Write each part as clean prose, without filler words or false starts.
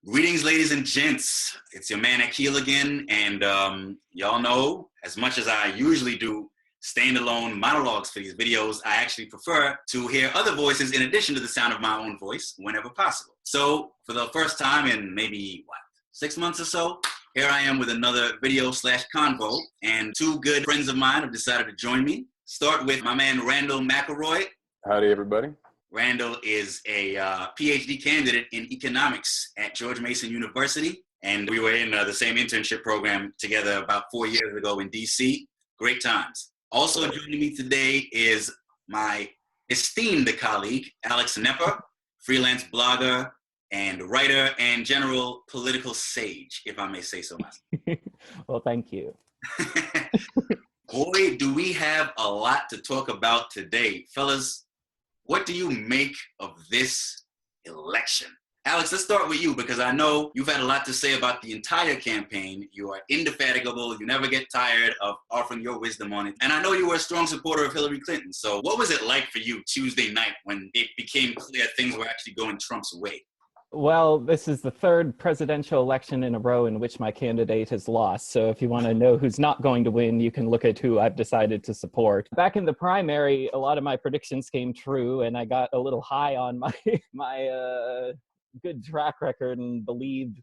Greetings, ladies and gents. It's your man Akil again, and y'all know, as much as I usually do standalone monologues for these videos, I actually prefer to hear other voices in addition to the sound of my own voice whenever possible. So, for the first time in maybe, 6 months or so, here I am with another video/convo, and two good friends of mine have decided to join me. Start with my man Randall McElroy. Howdy, everybody. Randall is a PhD candidate in economics at George Mason University, and we were in the same internship program together about 4 years ago in DC. Great times. Also joining me today is my esteemed colleague, Alex Nepper, freelance blogger and writer and general political sage, if I may say so myself. Well, thank you. Boy, do we have a lot to talk about today. Fellas, what do you make of this election? Alex, let's start with you because I know you've had a lot to say about the entire campaign. You are indefatigable. You never get tired of offering your wisdom on it. And I know you were a strong supporter of Hillary Clinton. So what was it like for you Tuesday night when it became clear things were actually going Trump's way? Well, this is the third presidential election in a row in which my candidate has lost. So if you want to know who's not going to win, you can look at who I've decided to support. Back in the primary, a lot of my predictions came true, and I got a little high on my good track record and believed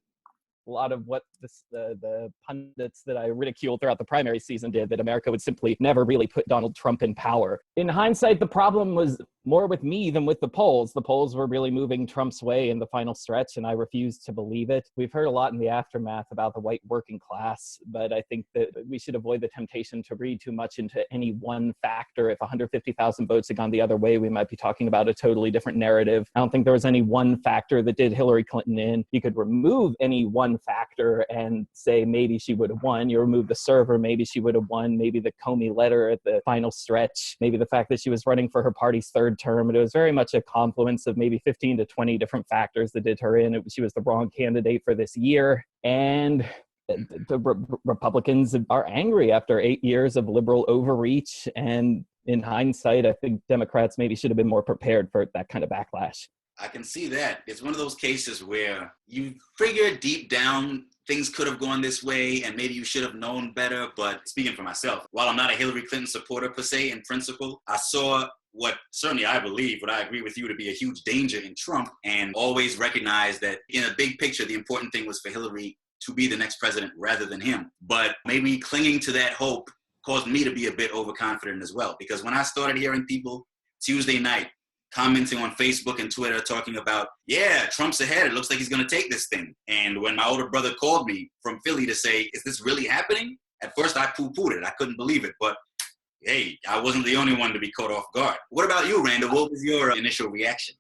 a lot of what the pundits that I ridiculed throughout the primary season did, that America would simply never really put Donald Trump in power. In hindsight, the problem was more with me than with the polls. The polls were really moving Trump's way in the final stretch, and I refused to believe it. We've heard a lot in the aftermath about the white working class, but I think that we should avoid the temptation to read too much into any one factor. If 150,000 votes had gone the other way, we might be talking about a totally different narrative. I don't think there was any one factor that did Hillary Clinton in. You could remove any one factor and say maybe she would have won. You remove the server, maybe she would have won. Maybe the Comey letter at the final stretch. Maybe the fact that she was running for her party's third term. But it was very much a confluence of maybe 15 to 20 different factors that did her in. She was the wrong candidate for this year. And the Republicans are angry after 8 years of liberal overreach. And in hindsight, I think Democrats maybe should have been more prepared for that kind of backlash. I can see that. It's one of those cases where you figure deep down things could have gone this way and maybe you should have known better. But speaking for myself, while I'm not a Hillary Clinton supporter per se in principle, I saw what certainly I believe, what I agree with you to be a huge danger in Trump, and always recognize that in a big picture, the important thing was for Hillary to be the next president rather than him. But maybe clinging to that hope caused me to be a bit overconfident as well. Because when I started hearing people Tuesday night commenting on Facebook and Twitter talking about, yeah, Trump's ahead, it looks like he's going to take this thing. And when my older brother called me from Philly to say, is this really happening? At first I poo-pooed it. I couldn't believe it. But hey, I wasn't the only one to be caught off guard. What about you, Randall? What was your initial reaction?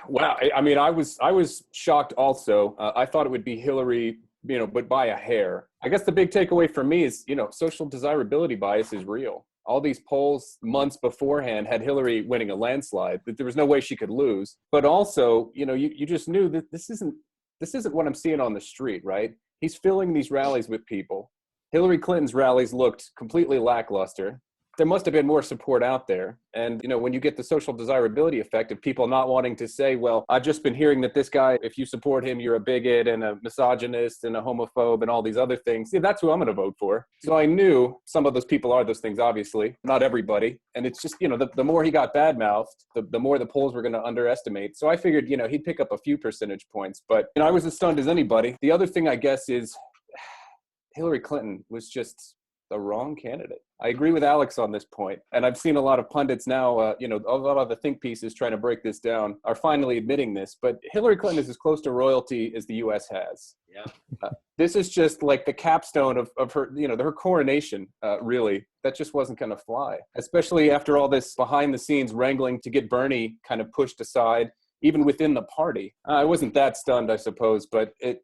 Wow. I mean, I was shocked also. I thought it would be Hillary, but by a hair. I guess the big takeaway for me is, social desirability bias is real. All these polls months beforehand had Hillary winning a landslide, that there was no way she could lose. But also, you just knew that this isn't what I'm seeing on the street, right? He's filling these rallies with people. Hillary Clinton's rallies looked completely lackluster. There must have been more support out there. And, when you get the social desirability effect of people not wanting to say, well, I've just been hearing that this guy, if you support him, you're a bigot and a misogynist and a homophobe and all these other things. Yeah, that's who I'm going to vote for. So I knew some of those people are those things, obviously, not everybody. And it's just, the more he got badmouthed, the more the polls were going to underestimate. So I figured, he'd pick up a few percentage points. But I was as stunned as anybody. The other thing, I guess, is Hillary Clinton was just the wrong candidate. I agree with Alex on this point. And I've seen a lot of pundits now, a lot of the think pieces trying to break this down are finally admitting this. But Hillary Clinton is as close to royalty as the U.S. has. Yeah. This is just like the capstone of her, her coronation, really. That just wasn't going to fly, especially after all this behind the scenes wrangling to get Bernie kind of pushed aside, even within the party. I wasn't that stunned, I suppose, but it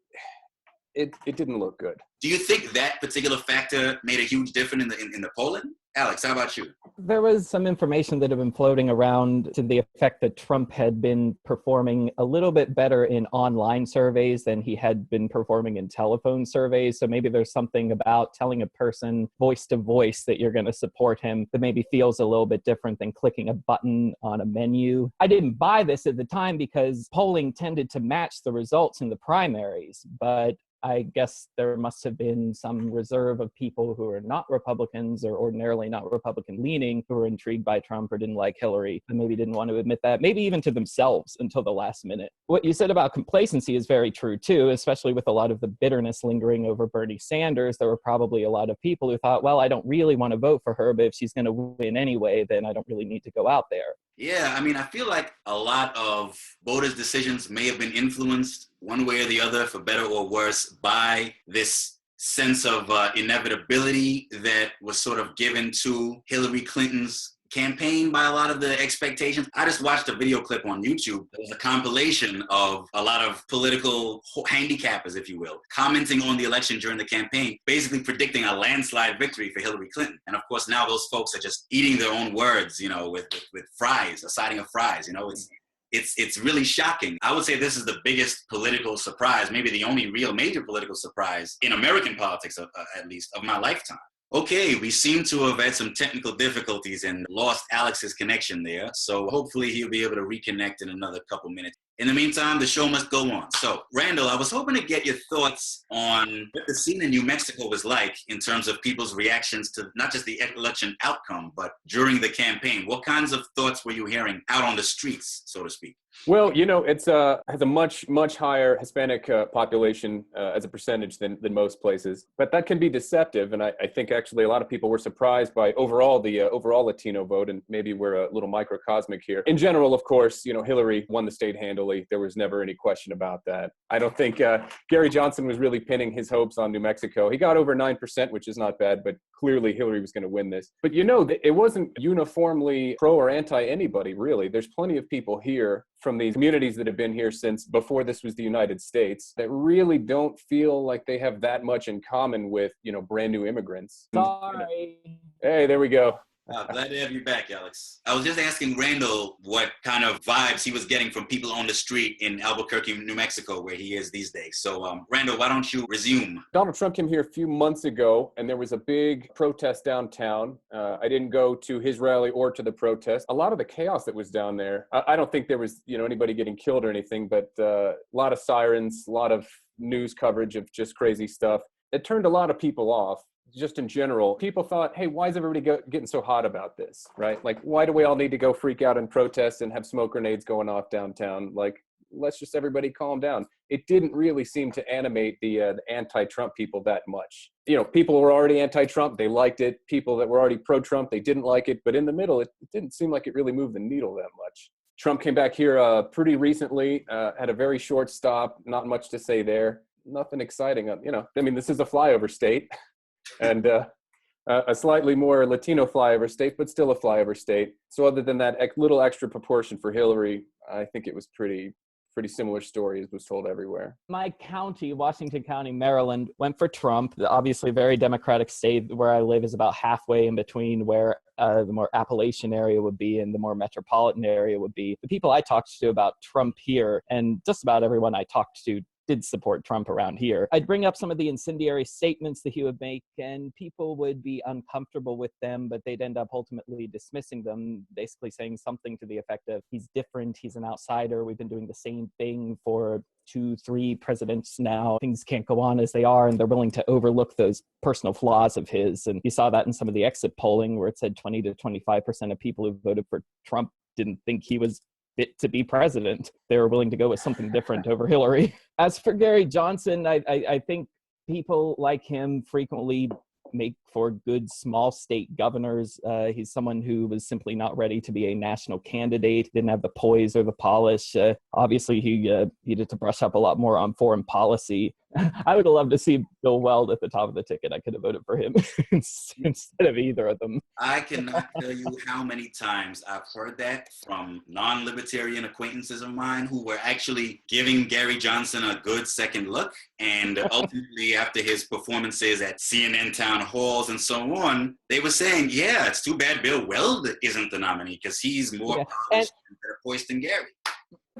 didn't look good. Do you think that particular factor made a huge difference in the polling? Alex, how about you? There was some information that had been floating around to the effect that Trump had been performing a little bit better in online surveys than he had been performing in telephone surveys. So maybe there's something about telling a person voice to voice that you're going to support him that maybe feels a little bit different than clicking a button on a menu. I didn't buy this at the time because polling tended to match the results in the primaries, but I guess there must have been some reserve of people who are not Republicans or ordinarily not Republican leaning who were intrigued by Trump or didn't like Hillary and maybe didn't want to admit that, maybe even to themselves until the last minute. What you said about complacency is very true too, especially with a lot of the bitterness lingering over Bernie Sanders. There were probably a lot of people who thought, well, I don't really want to vote for her, but if she's going to win anyway, then I don't really need to go out there. Yeah, I mean, I feel like a lot of voters' decisions may have been influenced one way or the other, for better or worse, by this sense of inevitability that was sort of given to Hillary Clinton's campaign by a lot of the expectations. I just watched a video clip on YouTube. It was a compilation of a lot of political handicappers, if you will, commenting on the election during the campaign, basically predicting a landslide victory for Hillary Clinton. And of course, now those folks are just eating their own words, you know, with fries, a siding of fries. You know, it's really shocking. I would say this is the biggest political surprise, maybe the only real major political surprise in American politics, at least, of my lifetime. Okay, we seem to have had some technical difficulties and lost Alex's connection there. So hopefully he'll be able to reconnect in another couple minutes. In the meantime, the show must go on. So, Randall, I was hoping to get your thoughts on what the scene in New Mexico was like in terms of people's reactions to not just the election outcome, but during the campaign. What kinds of thoughts were you hearing out on the streets, so to speak? Well, you know, it's has a much higher Hispanic population as a percentage than most places, but that can be deceptive. And I think actually a lot of people were surprised by overall the overall Latino vote, and maybe we're a little microcosmic here. In general, of course, you know, Hillary won the state handily. There was never any question about that. I don't think Gary Johnson was really pinning his hopes on New Mexico. He got over 9%, which is not bad, but clearly Hillary was going to win this. But you know, it wasn't uniformly pro or anti anybody, really. There's plenty of people here from these communities that have been here since before this was the United States that really don't feel like they have that much in common with, you know, brand new immigrants. Sorry. Hey, there we go. Glad to have you back, Alex. I was just asking Randall what kind of vibes he was getting from people on the street in Albuquerque, New Mexico, where he is these days. So, Randall, why don't you resume? Donald Trump came here a few months ago, and there was a big protest downtown. I didn't go to his rally or to the protest. A lot of the chaos that was down there, I don't think there was, you know, anybody getting killed or anything, but a lot of sirens, a lot of news coverage of just crazy stuff. It turned a lot of people off. Just in general, people thought, hey, why is everybody getting so hot about this, right? Like, why do we all need to go freak out and protest and have smoke grenades going off downtown? Like, let's just everybody calm down. It didn't really seem to animate the anti-Trump people that much. You know, people were already anti-Trump. They liked it. People that were already pro-Trump, they didn't like it. But in the middle, it didn't seem like it really moved the needle that much. Trump came back here pretty recently, had a very short stop, not much to say there. Nothing exciting. You know, I mean, this is a flyover state. And a slightly more Latino flyover state, but still a flyover state. So other than that little extra proportion for Hillary, I think it was pretty similar story as was told everywhere. My county, Washington County, Maryland, went for Trump. Obviously, a very Democratic state. Where I live is about halfway in between where the more Appalachian area would be and the more metropolitan area would be. The people I talked to about Trump here, and just about everyone I talked to did support Trump around here. I'd bring up some of the incendiary statements that he would make, and people would be uncomfortable with them, but they'd end up ultimately dismissing them, basically saying something to the effect of, he's different, he's an outsider, we've been doing the same thing for 2-3 presidents now, things can't go on as they are, and they're willing to overlook those personal flaws of his. And you saw that in some of the exit polling where it said 20 to 25% of people who voted for Trump didn't think he was fit to be president. They were willing to go with something different over Hillary. As for Gary Johnson, I think people like him frequently make for good small state governors. He's someone who was simply not ready to be a national candidate, didn't have the poise or the polish. Obviously, he needed to brush up a lot more on foreign policy. I would love to see Bill Weld at the top of the ticket. I could have voted for him instead of either of them. I cannot tell you how many times I've heard that from non-libertarian acquaintances of mine who were actually giving Gary Johnson a good second look. And ultimately, after his performances at CNN town halls and so on, they were saying, yeah, it's too bad Bill Weld isn't the nominee because he's more polished and better poised than Gary.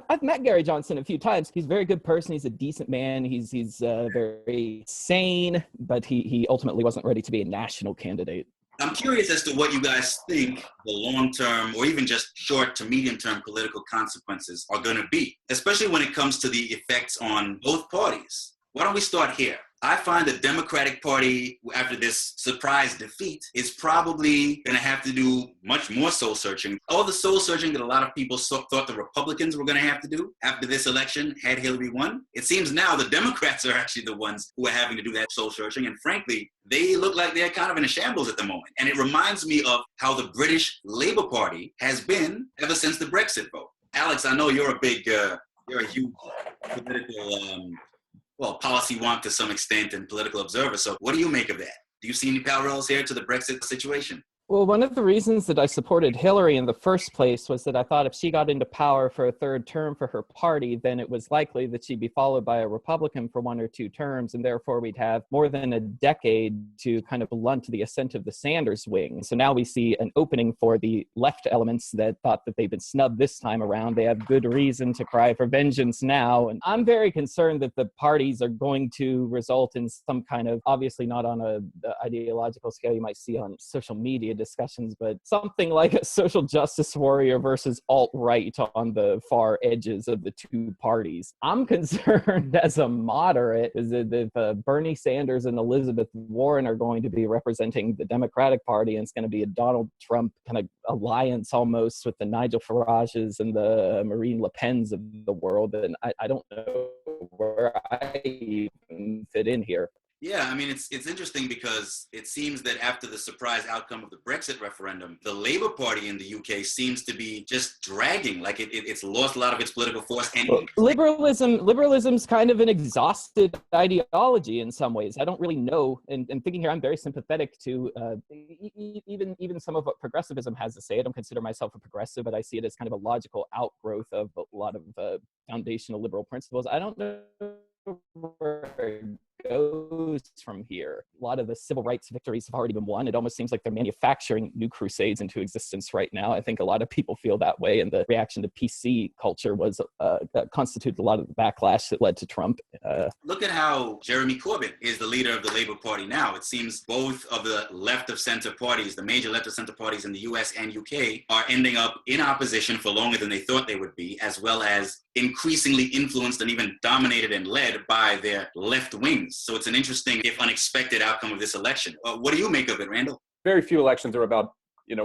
I've met Gary Johnson a few times. He's a very good person. He's a decent man. He's very sane, but he ultimately wasn't ready to be a national candidate. I'm curious as to what you guys think the long-term or even just short to medium-term political consequences are going to be, especially when it comes to the effects on both parties. Why don't we start here? I find the Democratic Party, after this surprise defeat, is probably going to have to do much more soul searching. All the soul searching that a lot of people thought the Republicans were going to have to do after this election had Hillary won. It seems now the Democrats are actually the ones who are having to do that soul searching. And frankly, they look like they're kind of in a shambles at the moment. And it reminds me of how the British Labour Party has been ever since the Brexit vote. Alex, I know you're a huge political policy wonk to some extent and political observer. So what do you make of that? Do you see any parallels here to the Brexit situation? Well, one of the reasons that I supported Hillary in the first place was that I thought if she got into power for a third term for her party, then it was likely that she'd be followed by a Republican for 1 or 2 terms, and therefore we'd have more than a decade to kind of blunt the ascent of the Sanders wing. So now we see an opening for the left elements that thought that they've been snubbed this time around. They have good reason to cry for vengeance now. And I'm very concerned that the parties are going to result in some kind of, obviously not on a ideological scale you might see on social media discussions, but something like a social justice warrior versus alt-right on the far edges of the two parties. I'm concerned as a moderate is that if Bernie Sanders and Elizabeth Warren are going to be representing the Democratic Party, and it's going to be a Donald Trump kind of alliance almost with the Nigel Farages and the Marine Le Pens of the world, and I don't know where I even fit in here. Yeah, I mean, it's interesting because it seems that after the surprise outcome of the Brexit referendum, the Labour Party in the UK seems to be just dragging, like it's lost a lot of its political force. And liberalism's kind of an exhausted ideology in some ways. I don't really know, and thinking here, I'm very sympathetic to even some of what progressivism has to say. I don't consider myself a progressive, but I see it as kind of a logical outgrowth of a lot of foundational liberal principles. I don't know where it goes from here. A lot of the civil rights victories have already been won. It almost seems like they're manufacturing new crusades into existence right now. I think a lot of people feel that way, and the reaction to PC culture was constituted a lot of the backlash that led to Trump. Look at how Jeremy Corbyn is the leader of the Labour Party now. It seems both of the left of center parties, the major left of center parties in the US and UK, are ending up in opposition for longer than they thought they would be, as well as increasingly influenced and even dominated and led by their left wings. So it's an interesting, if unexpected, outcome of this election. What do you make of it, Randall? Very few elections are about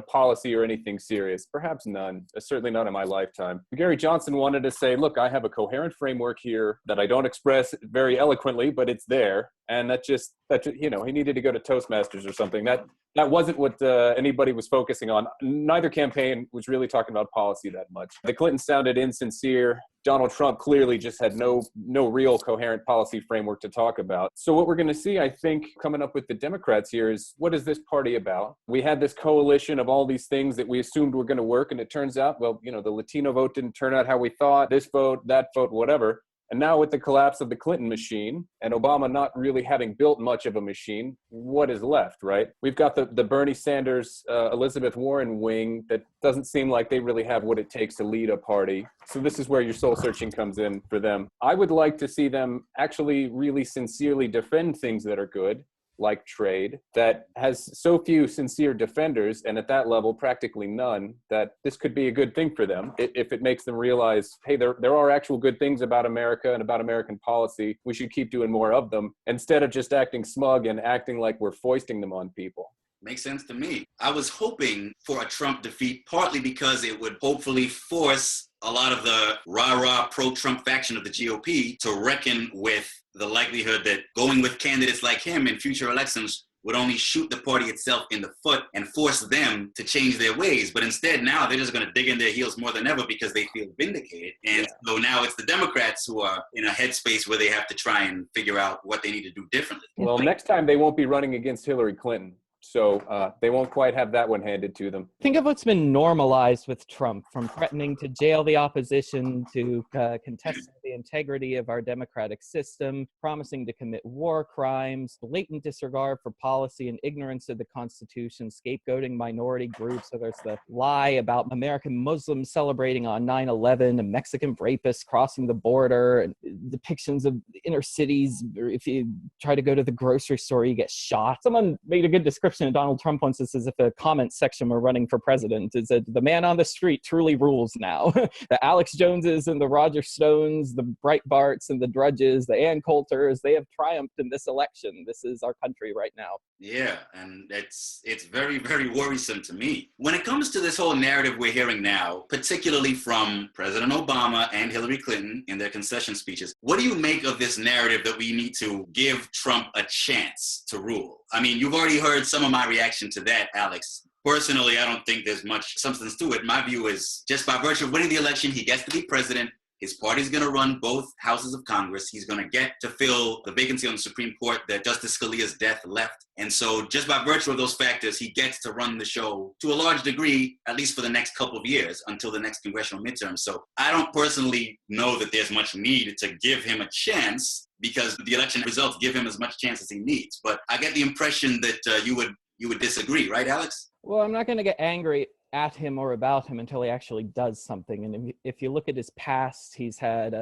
policy or anything serious. Perhaps none. Certainly not in my lifetime. Gary Johnson wanted to say, look, I have a coherent framework here that I don't express very eloquently, but it's there. And that he needed to go to Toastmasters or something. That wasn't what anybody was focusing on. Neither campaign was really talking about policy that much. The Clintons sounded insincere. Donald Trump clearly just had no real coherent policy framework to talk about. So what we're going to see, I think, coming up with the Democrats here is, what is this party about? We had this coalition of all these things that we assumed were going to work, and it turns out, well, the Latino vote didn't turn out how we thought, this vote, that vote, whatever. And now with the collapse of the Clinton machine and Obama not really having built much of a machine, what is left, right? We've got the Bernie Sanders, Elizabeth Warren wing that doesn't seem like they really have what it takes to lead a party. So this is where your soul searching comes in for them. I would like to see them actually really sincerely defend things that are good, like trade, that has so few sincere defenders, and at that level, practically none, that this could be a good thing for them if it makes them realize, hey, there are actual good things about America and about American policy. We should keep doing more of them, instead of just acting smug and acting like we're foisting them on people. Makes sense to me. I was hoping for a Trump defeat, partly because it would hopefully force a lot of the rah-rah pro-Trump faction of the GOP to reckon with the likelihood that going with candidates like him in future elections would only shoot the party itself in the foot and force them to change their ways. But instead, now they're just going to dig in their heels more than ever because they feel vindicated. And so now it's the Democrats who are in a headspace where they have to try and figure out what they need to do differently. Well, next time they won't be running against Hillary Clinton. So they won't quite have that one handed to them. Think of what's been normalized with Trump, from threatening to jail the opposition to contesting the integrity of our democratic system, promising to commit war crimes, blatant disregard for policy and ignorance of the Constitution, scapegoating minority groups. So there's the lie about American Muslims celebrating on 9/11, a Mexican rapist crossing the border, and depictions of inner cities. If you try to go to the grocery store, you get shot. Someone made a good description of Donald Trump once. This is if the comment section were running for president. Is that the man on the street truly rules now. The Alex Joneses and the Roger Stones, the Breitbarts and the Drudges, the Ann Coulters, they have triumphed in this election. This is our country right now. Yeah, and it's very, very worrisome to me. When it comes to this whole narrative we're hearing now, particularly from President Obama and Hillary Clinton in their concession speeches, what do you make of this narrative that we need to give Trump a chance to rule? I mean, you've already heard some of my reaction to that, Alex. Personally, I don't think there's much substance to it. My view is just by virtue of winning the election, he gets to be president. His party's going to run both houses of Congress. He's going to get to fill the vacancy on the Supreme Court that Justice Scalia's death left. And so just by virtue of those factors, he gets to run the show to a large degree, at least for the next couple of years until the next congressional midterm. So I don't personally know that there's much need to give him a chance because the election results give him as much chance as he needs. But I get the impression that you would disagree, right, Alex? Well, I'm not going to get angry at him or about him until he actually does something. And if you look at his past, he's had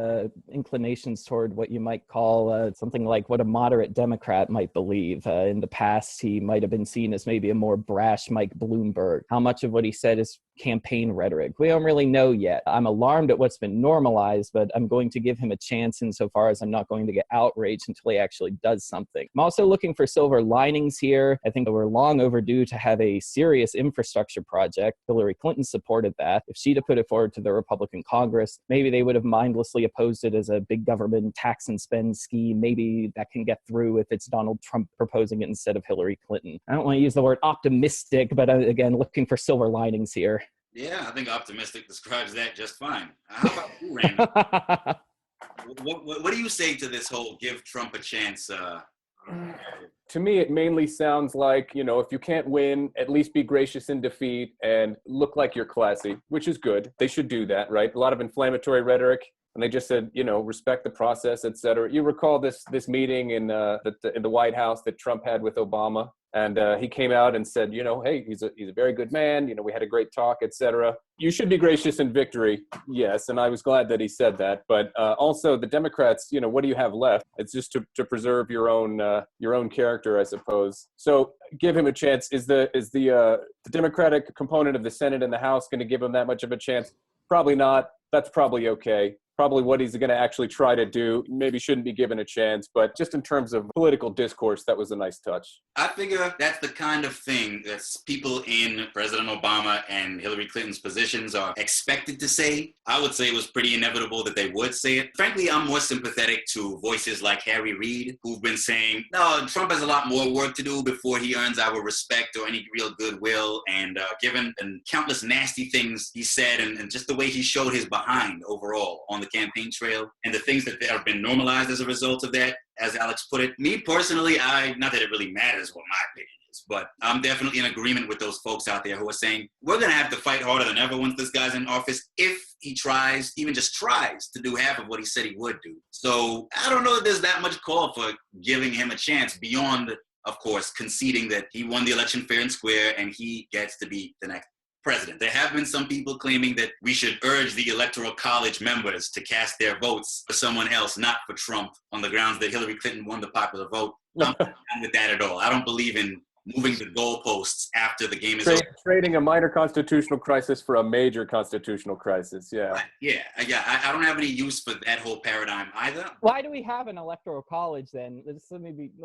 inclinations toward what you might call something like what a moderate Democrat might believe. In the past, he might have been seen as maybe a more brash Mike Bloomberg. How much of what he said is campaign rhetoric? We don't really know yet. I'm alarmed at what's been normalized, but I'm going to give him a chance insofar as I'm not going to get outraged until he actually does something. I'm also looking for silver linings here. I think that we're long overdue to have a serious infrastructure project. Hillary Clinton supported that. If she'd have put it forward to the Republican Congress, maybe they would have mindlessly opposed it as a big government tax and spend scheme. Maybe that can get through if it's Donald Trump proposing it instead of Hillary Clinton. I don't want to use the word optimistic, but again, looking for silver linings here. Yeah, I think optimistic describes that just fine. How about you, Randall? What do you say to this whole give Trump a chance? To me, it mainly sounds like, if you can't win, at least be gracious in defeat and look like you're classy, which is good. They should do that, right? A lot of inflammatory rhetoric. And they just said, respect the process, et cetera. You recall this meeting in the White House that Trump had with Obama. And he came out and said, hey, he's a very good man. We had a great talk, et cetera. You should be gracious in victory. Yes. And I was glad that he said that. But also the Democrats, what do you have left? It's just to preserve your own character, I suppose. So give him a chance. Is the Democratic component of the Senate and the House going to give him that much of a chance? Probably not. That's probably okay. Probably what he's going to actually try to do maybe shouldn't be given a chance, but just in terms of political discourse, that was a nice touch. I figure that's the kind of thing that people in President Obama and Hillary Clinton's positions are expected to say. I would say it was pretty inevitable that they would say it. Frankly, I'm more sympathetic to voices like Harry Reid, who've been saying, no, Trump has a lot more work to do before he earns our respect or any real goodwill. And given the countless nasty things he said and just the way he showed his behind overall on the campaign trail and the things that have been normalized as a result of that, as Alex put it. Me personally, not that it really matters what my opinion is, but I'm definitely in agreement with those folks out there who are saying we're going to have to fight harder than ever once this guy's in office if he tries, even just tries to do half of what he said he would do. So I don't know if there's that much call for giving him a chance beyond, of course, conceding that he won the election fair and square and he gets to be the next president. There have been some people claiming that we should urge the Electoral College members to cast their votes for someone else, not for Trump, on the grounds that Hillary Clinton won the popular vote. I'm not down with that at all. I don't believe in moving the goalposts after the game is over. Trading a minor constitutional crisis for a major constitutional crisis. Yeah. Right. Yeah. I don't have any use for that whole paradigm either. Why do we have an electoral college then? Let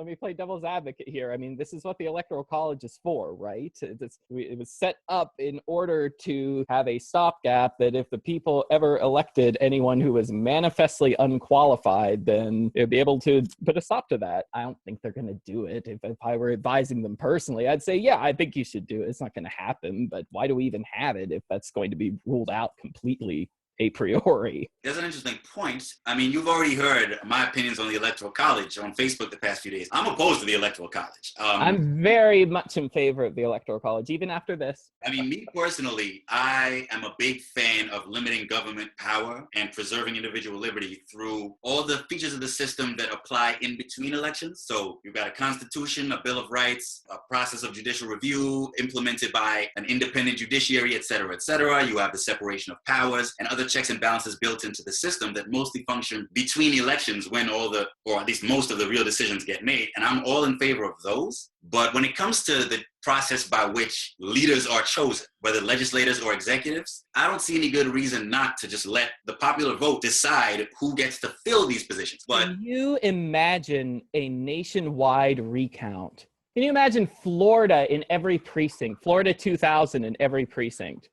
me play devil's advocate here. I mean, this is what the electoral college is for, right? It was set up in order to have a stopgap that if the people ever elected anyone who was manifestly unqualified, then they'd be able to put a stop to that. I don't think they're going to do it. If I were advising them personally, I'd say, yeah, I think you should do it. It's not going to happen, but why do we even have it if that's going to be ruled out completely a priori? That's an interesting point. I mean, you've already heard my opinions on the Electoral College on Facebook the past few days. I'm opposed to the Electoral College. I'm very much in favor of the Electoral College, even after this. I mean, me personally, I am a big fan of limiting government power and preserving individual liberty through all the features of the system that apply in between elections. So you've got a constitution, a bill of rights, a process of judicial review implemented by an independent judiciary, et cetera, et cetera. You have the separation of powers and other checks and balances built into the system that mostly function between elections when or at least most of the real decisions get made. And I'm all in favor of those. But when it comes to the process by which leaders are chosen, whether legislators or executives, I don't see any good reason not to just let the popular vote decide who gets to fill these positions. But can you imagine a nationwide recount? Can you imagine Florida in every precinct, Florida 2000 in every precinct?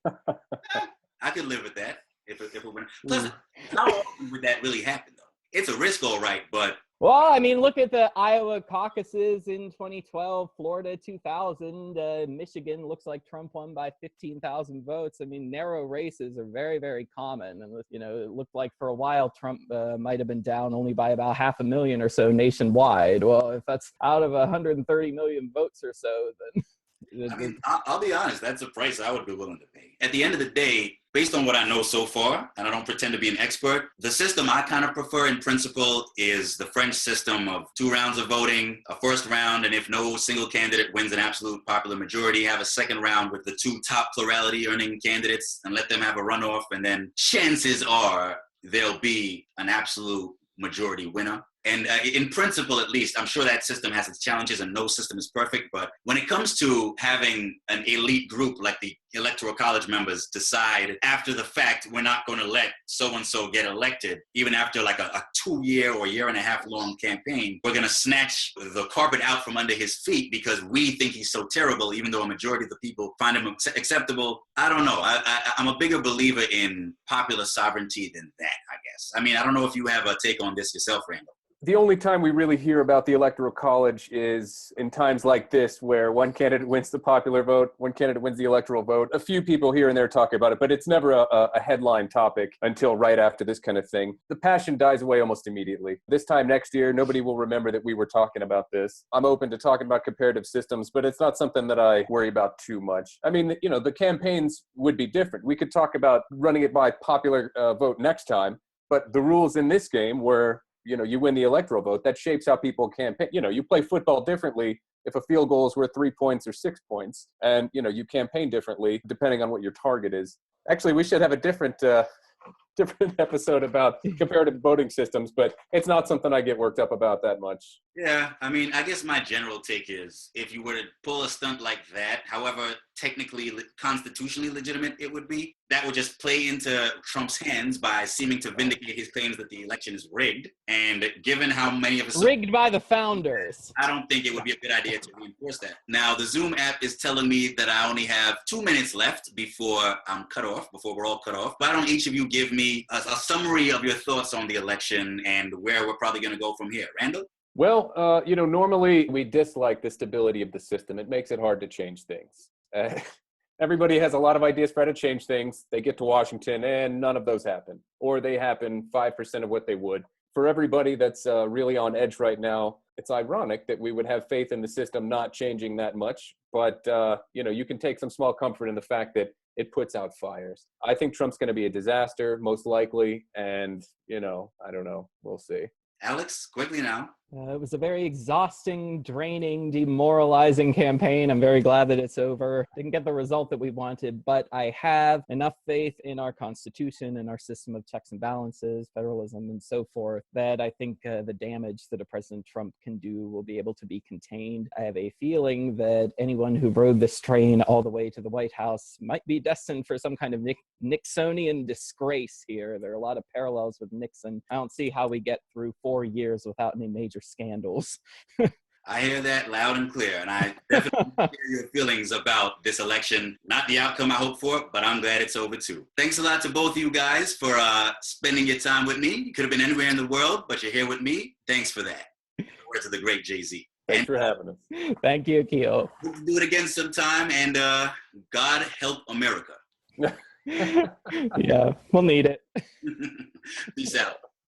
I could live with that. If it were, plus, how often would that really happen, though? It's a risk, all right, but... Well, I mean, look at the Iowa caucuses in 2012, Florida 2000, Michigan looks like Trump won by 15,000 votes. I mean, narrow races are very, very common. And, you know, it looked like for a while Trump might have been down only by about 500,000 or so nationwide. Well, if that's out of 130 million votes or so, then... I mean, I'll be honest, that's a price I would be willing to pay. At the end of the day, based on what I know so far, and I don't pretend to be an expert, the system I kind of prefer in principle is the French system of 2 rounds of voting, a first round, and if no single candidate wins an absolute popular majority, have a second round with the 2 top plurality earning candidates and let them have a runoff, and then chances are there'll be an absolute majority winner. And in principle, at least, I'm sure that system has its challenges and no system is perfect. But when it comes to having an elite group like the Electoral College members decide after the fact, we're not going to let so-and-so get elected, even after like a 2-year or year-and-a-half long campaign, we're going to snatch the carpet out from under his feet because we think he's so terrible, even though a majority of the people find him acceptable. I don't know. I'm a bigger believer in popular sovereignty than that, I guess. I mean, I don't know if you have a take on this yourself, Randall. The only time we really hear about the Electoral College is in times like this, where one candidate wins the popular vote, one candidate wins the electoral vote. A few people here and there talk about it, but it's never a headline topic until right after this kind of thing. The passion dies away almost immediately. This time next year, nobody will remember that we were talking about this. I'm open to talking about comparative systems, but it's not something that I worry about too much. I mean, you know, the campaigns would be different. We could talk about running it by popular vote next time, but the rules in this game were, you know, you win the electoral vote. That shapes how people campaign. You know, you play football differently if a field goal is worth 3 points or 6 points. And, you know, you campaign differently depending on what your target is. Actually, we should have a different episode about comparative voting systems, but it's not something I get worked up about that much. Yeah, I mean, I guess my general take is if you were to pull a stunt like that, however technically, constitutionally legitimate it would be, that would just play into Trump's hands by seeming to vindicate his claims that the election is rigged. And given how many of us... Rigged by the founders. I don't think it would be a good idea to reinforce that. Now, the Zoom app is telling me that I only have 2 minutes left before I'm cut off, before we're all cut off. Why don't each of you give me a summary of your thoughts on the election and where we're probably going to go from here? Randall? Well, you know, normally we dislike the stability of the system. It makes it hard to change things. Everybody has a lot of ideas for how to change things. They get to Washington and none of those happen, or they happen 5% of what they would. For everybody that's really on edge right now, it's ironic that we would have faith in the system not changing that much. But, you know, you can take some small comfort in the fact that it puts out fires. I think Trump's going to be a disaster, most likely. And, you know, I don't know. We'll see. Alex, quickly now. It was a very exhausting, draining, demoralizing campaign. I'm very glad that it's over. Didn't get the result that we wanted, but I have enough faith in our Constitution and our system of checks and balances, federalism, and so forth, that I think the damage that a President Trump can do will be able to be contained. I have a feeling that anyone who rode this train all the way to the White House might be destined for some kind of Nixonian disgrace here. There are a lot of parallels with Nixon. I don't see how we get through 4 years without any major scandals. I hear that loud and clear, and I definitely hear your feelings about this election. Not the outcome I hope for, but I'm glad it's over too. Thanks a lot to both of you guys for spending your time with me. You could have been anywhere in the world, but you're here with me. Thanks for that. Words of the great Jay-Z. Thanks for having us. Thank you, Keo. We'll do it again sometime, and God help America. Yeah, we'll need it. Peace out.